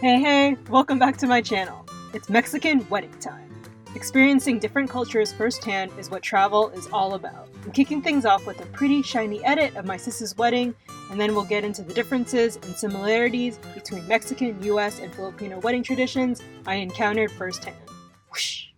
Hey, welcome back to my channel. It's Mexican wedding time. Experiencing different cultures firsthand is what travel is all about. I'm kicking things off with a pretty shiny edit of my sis's wedding, and then we'll get into the differences and similarities between Mexican, US, and Filipino wedding traditions I encountered firsthand. Whoosh!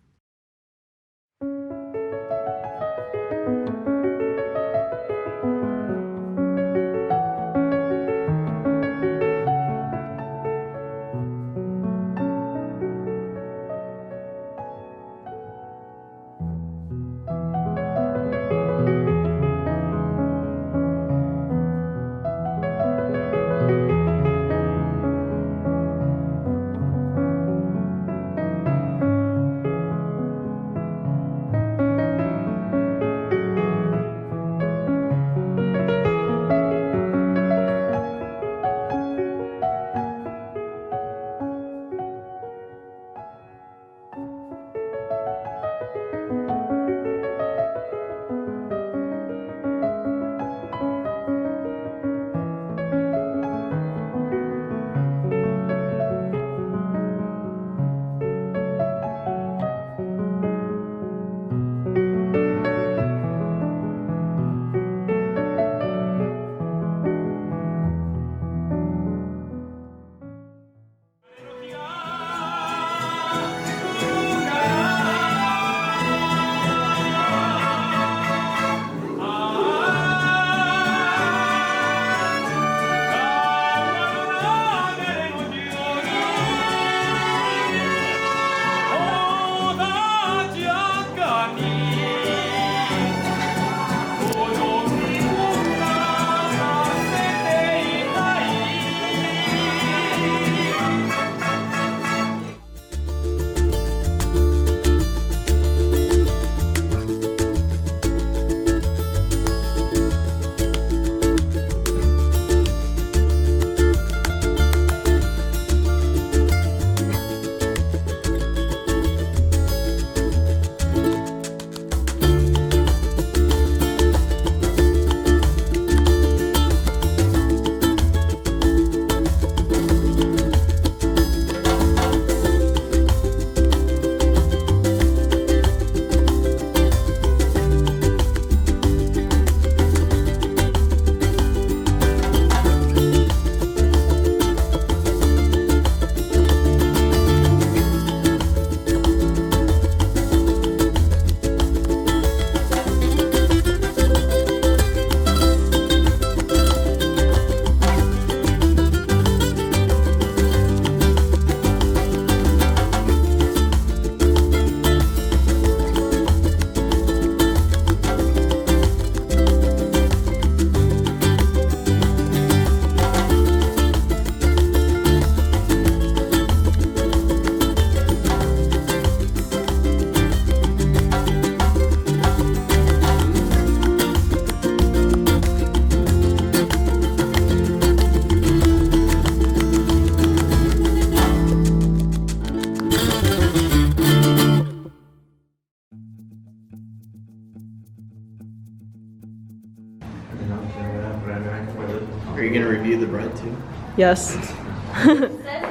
Are you going to review the bread too? Yes.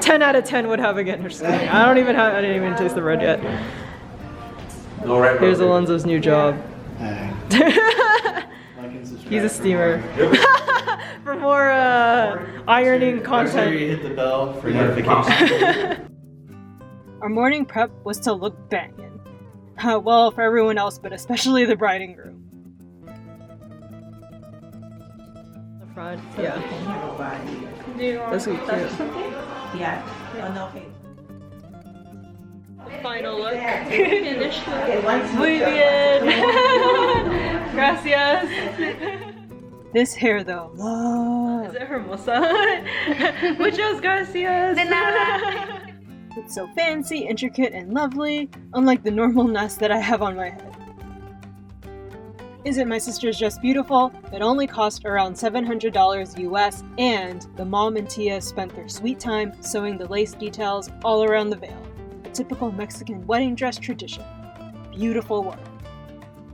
10 out of 10 would have again. Just kidding. I didn't even taste the bread yet. Here's Alonzo's new job. He's a steamer. For more ironing content. Make sure you hit the bell for notifications. Our morning prep was to look banging. Well, for everyone else, but especially the bride and groom. The front, yeah. That's so cute. Yeah. Okay. Final look. Finished look. Muy bien. Gracias. This hair though. Love. Es hermosa. Muchas gracias. De nada. It's so fancy, intricate, and lovely, unlike the normal nest that I have on my head. Isn't my sister's dress beautiful? It only cost around $700 US, and the mom and tia spent their sweet time sewing the lace details all around the veil. A typical Mexican wedding dress tradition. Beautiful work.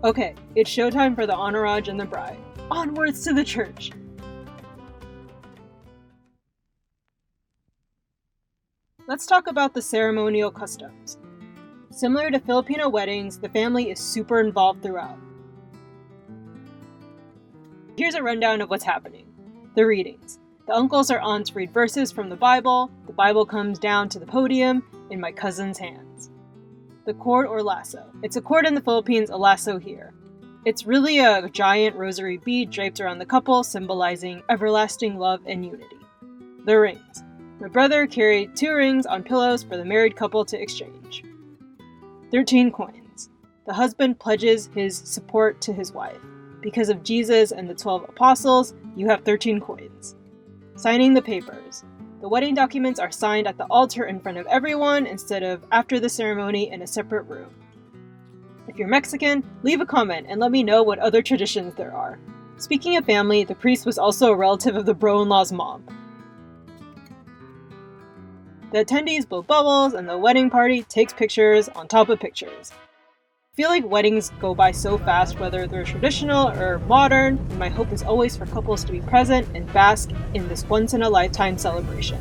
Okay, it's showtime for the entourage and the bride. Onwards to the church! Let's talk about the ceremonial customs. Similar to Filipino weddings, the family is super involved throughout. Here's a rundown of what's happening. The readings. The uncles or aunts read verses from the Bible comes down to the podium in my cousin's hands. The cord or lasso. It's a cord in the Philippines, a lasso here. It's really a giant rosary bead draped around the couple, symbolizing everlasting love and unity. The rings. My brother carried 2 rings on pillows for the married couple to exchange. 13 coins. The husband pledges his support to his wife. Because of Jesus and the 12 apostles, you have 13 coins. Signing the papers. The wedding documents are signed at the altar in front of everyone instead of after the ceremony in a separate room. If you're Mexican, leave a comment and let me know what other traditions there are. Speaking of family, the priest was also a relative of the bro-in-law's mom. The attendees blow bubbles and the wedding party takes pictures on top of pictures. I feel like weddings go by so fast whether they're traditional or modern, and my hope is always for couples to be present and bask in this once-in-a-lifetime celebration.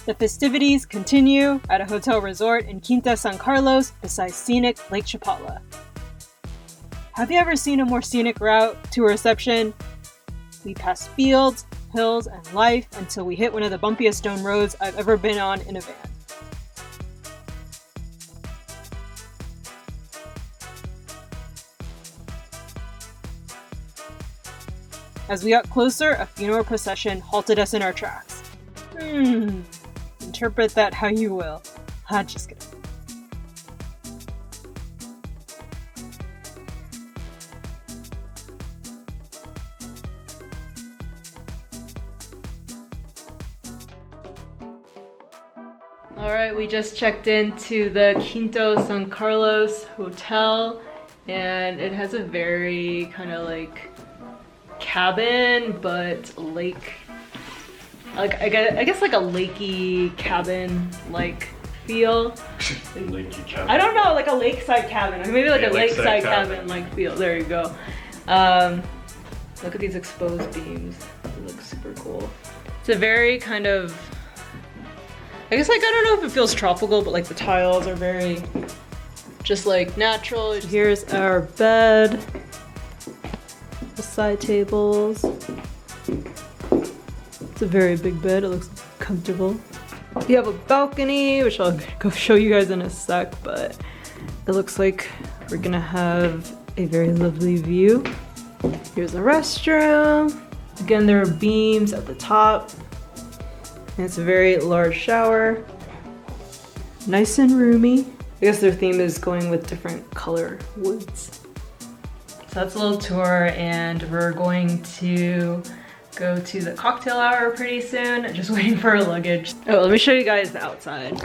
The festivities continue at a hotel resort in Quinta San Carlos beside scenic Lake Chapala. Have you ever seen a more scenic route to a reception? We pass fields, hills, and life until we hit one of the bumpiest stone roads I've ever been on in a van. As we got closer, a funeral procession halted us in our tracks. Interpret that how you will. Just kidding. Alright, we just checked into the Quinta San Carlos hotel, and it has a very kind of like cabin, but lake, like I guess like a lakey cabin like feel. Lakey cabin. I don't know, like a lakeside cabin, or maybe like Yeah, a lakeside cabin like feel. There you go. Look at these exposed beams. It looks super cool. It's a very kind of, I guess like I don't know if it feels tropical, but like the tiles are very just like natural. Here's our bed. The side tables. It's a very big bed, it looks comfortable. You have a balcony, which I'll go show you guys in a sec, but it looks like we're gonna have a very lovely view. Here's a restroom. Again, there are beams at the top. And it's a very large shower. Nice and roomy. I guess their theme is going with different color woods. So that's a little tour, and we're going to go to the cocktail hour pretty soon. Just waiting for our luggage. Oh, let me show you guys the outside.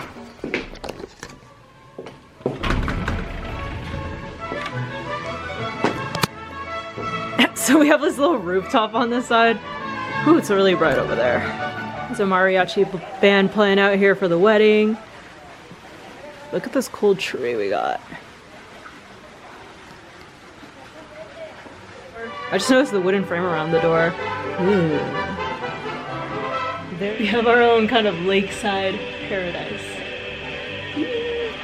So we have this little rooftop on this side. Ooh, it's really bright over there. There's a mariachi band playing out here for the wedding. Look at this cool tree we got. I just noticed the wooden frame around the door. Ooh. There we have our own kind of lakeside paradise.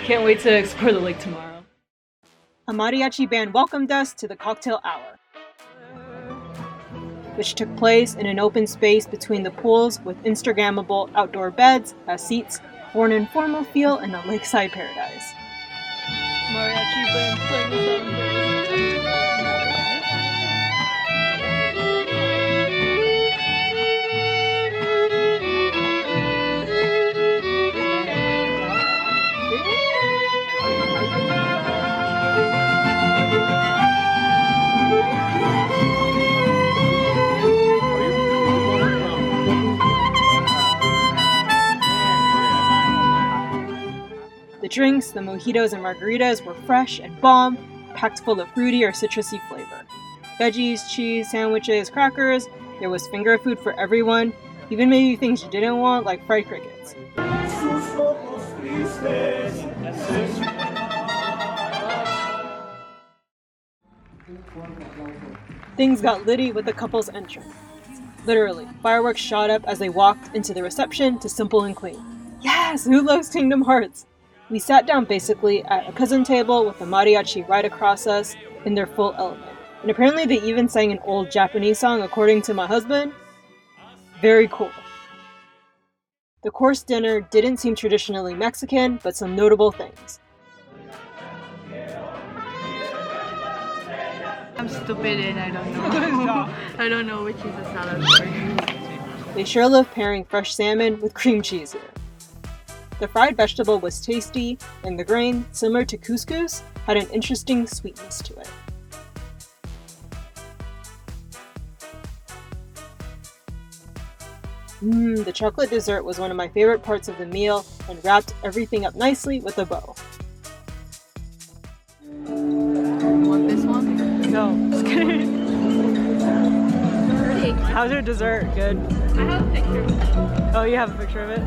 Can't wait to explore the lake tomorrow. A mariachi band welcomed us to the cocktail hour, which took place in an open space between the pools with Instagrammable outdoor beds as seats for an informal feel in a lakeside paradise. Mariachi band playing the song. The drinks, the mojitos and margaritas were fresh and bomb, packed full of fruity or citrusy flavor. Veggies, cheese, sandwiches, crackers, there was finger food for everyone, even maybe things you didn't want like fried crickets. Things got litty with the couple's entrance. Literally, fireworks shot up as they walked into the reception to Simple and Clean. Yes, who loves Kingdom Hearts? We sat down basically at a cousin table with the mariachi right across us in their full element. And apparently they even sang an old Japanese song according to my husband. Very cool. The course dinner didn't seem traditionally Mexican, but some notable things. I'm stupid and I don't know. I don't know which is a salad. They sure love pairing fresh salmon with cream cheese here. The fried vegetable was tasty, and the grain, similar to couscous, had an interesting sweetness to it. The chocolate dessert was one of my favorite parts of the meal and wrapped everything up nicely with a bow. You want this one? No, just kidding. How's your dessert? Good? I have a picture. Oh, you have a picture of it?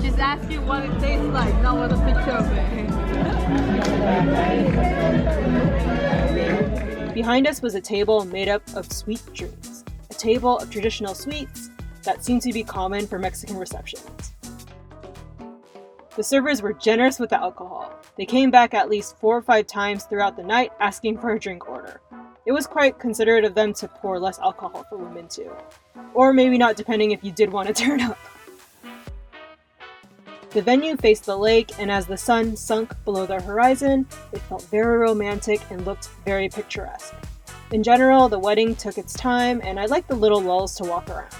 She's asking what it tastes like, not what a picture of it. Behind us was a table made up of sweet drinks. A table of traditional sweets that seemed to be common for Mexican receptions. The servers were generous with the alcohol. They came back at least 4 or 5 times throughout the night asking for a drink order. It was quite considerate of them to pour less alcohol for women too. Or maybe not, depending if you did want to turn up. The venue faced the lake, and as the sun sunk below the horizon, it felt very romantic and looked very picturesque. In general, the wedding took its time, and I liked the little lulls to walk around.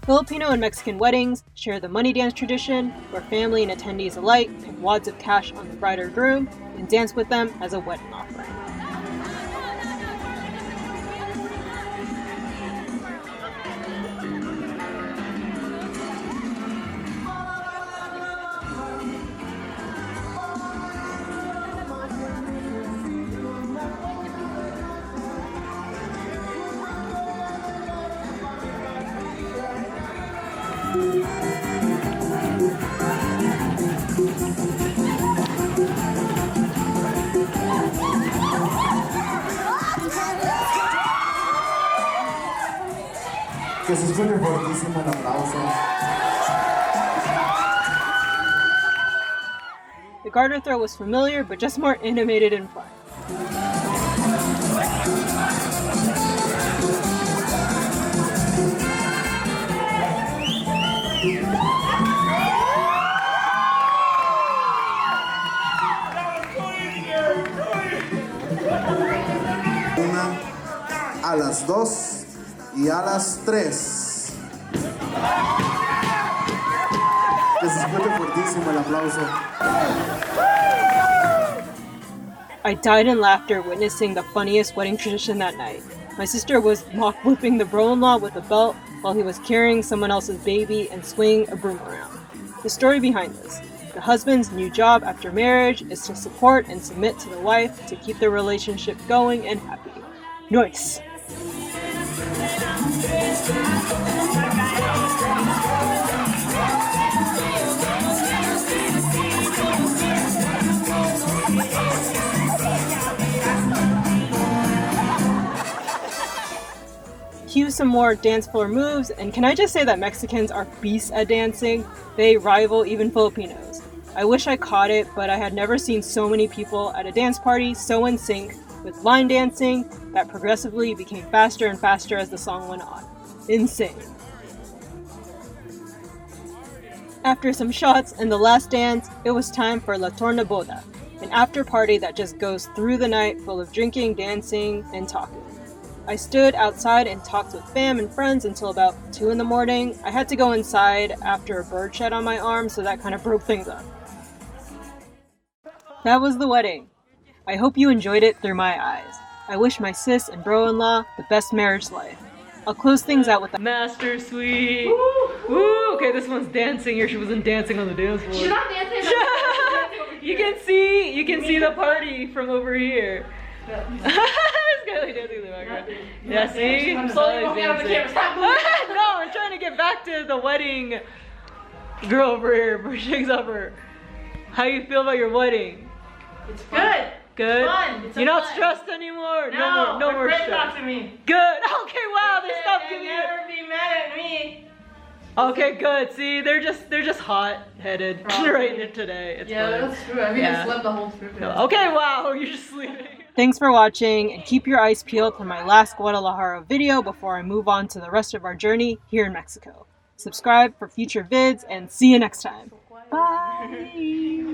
Filipino and Mexican weddings share the money dance tradition, where family and attendees alike pick wads of cash on the bride or groom and dance with them as a wedding offering. Que se escuche fortísimo el aplauso. The garter throw was familiar, but just more animated and fun. Una, a las 2 y a las 3. Que se escuche fuertísimo el aplauso. I died in laughter witnessing the funniest wedding tradition that night. My sister was mock whipping the bro-in-law with a belt while he was carrying someone else's baby and swinging a broom around. The story behind this: the husband's new job after marriage is to support and submit to the wife to keep their relationship going and happy. Nice! Cue some more dance floor moves, and can I just say that Mexicans are beasts at dancing? They rival even Filipinos. I wish I caught it, but I had never seen so many people at a dance party so in sync with line dancing that progressively became faster and faster as the song went on. Insane. After some shots and the last dance, it was time for La Torna Boda, an after party that just goes through the night full of drinking, dancing, and talking. I stood outside and talked with fam and friends until about 2 in the morning. I had to go inside after a bird shed on my arm, so that kind of broke things up. That was the wedding. I hope you enjoyed it through my eyes. I wish my sis and bro-in-law the best marriage life. I'll close things out with the Master Suite. Woo! Woo! Okay, this one's dancing here. She wasn't dancing on the dance floor. She's not dancing. You can see the party from over here. This guy like dancing in the background. Yeah, see? I'm slowly walking out of the camera. Stop moving. No, we're trying to get back to the wedding girl over here. Shakes up her. How you feel about your wedding? It's good. Good. Fun. It's You're not fun. stressed anymore. No more friends stress. talk to me. Good. Okay. Wow. They stopped They giving you. never be mad at me. Okay. Good. See, they're just hot-headed right today. It's fine. that's true. I mean, I slept the whole trip. No. Okay. Wow. You're just sleeping. Thanks for watching, and keep your eyes peeled for my last Guadalajara video before I move on to the rest of our journey here in Mexico. Subscribe for future vids, and see you next time. Bye!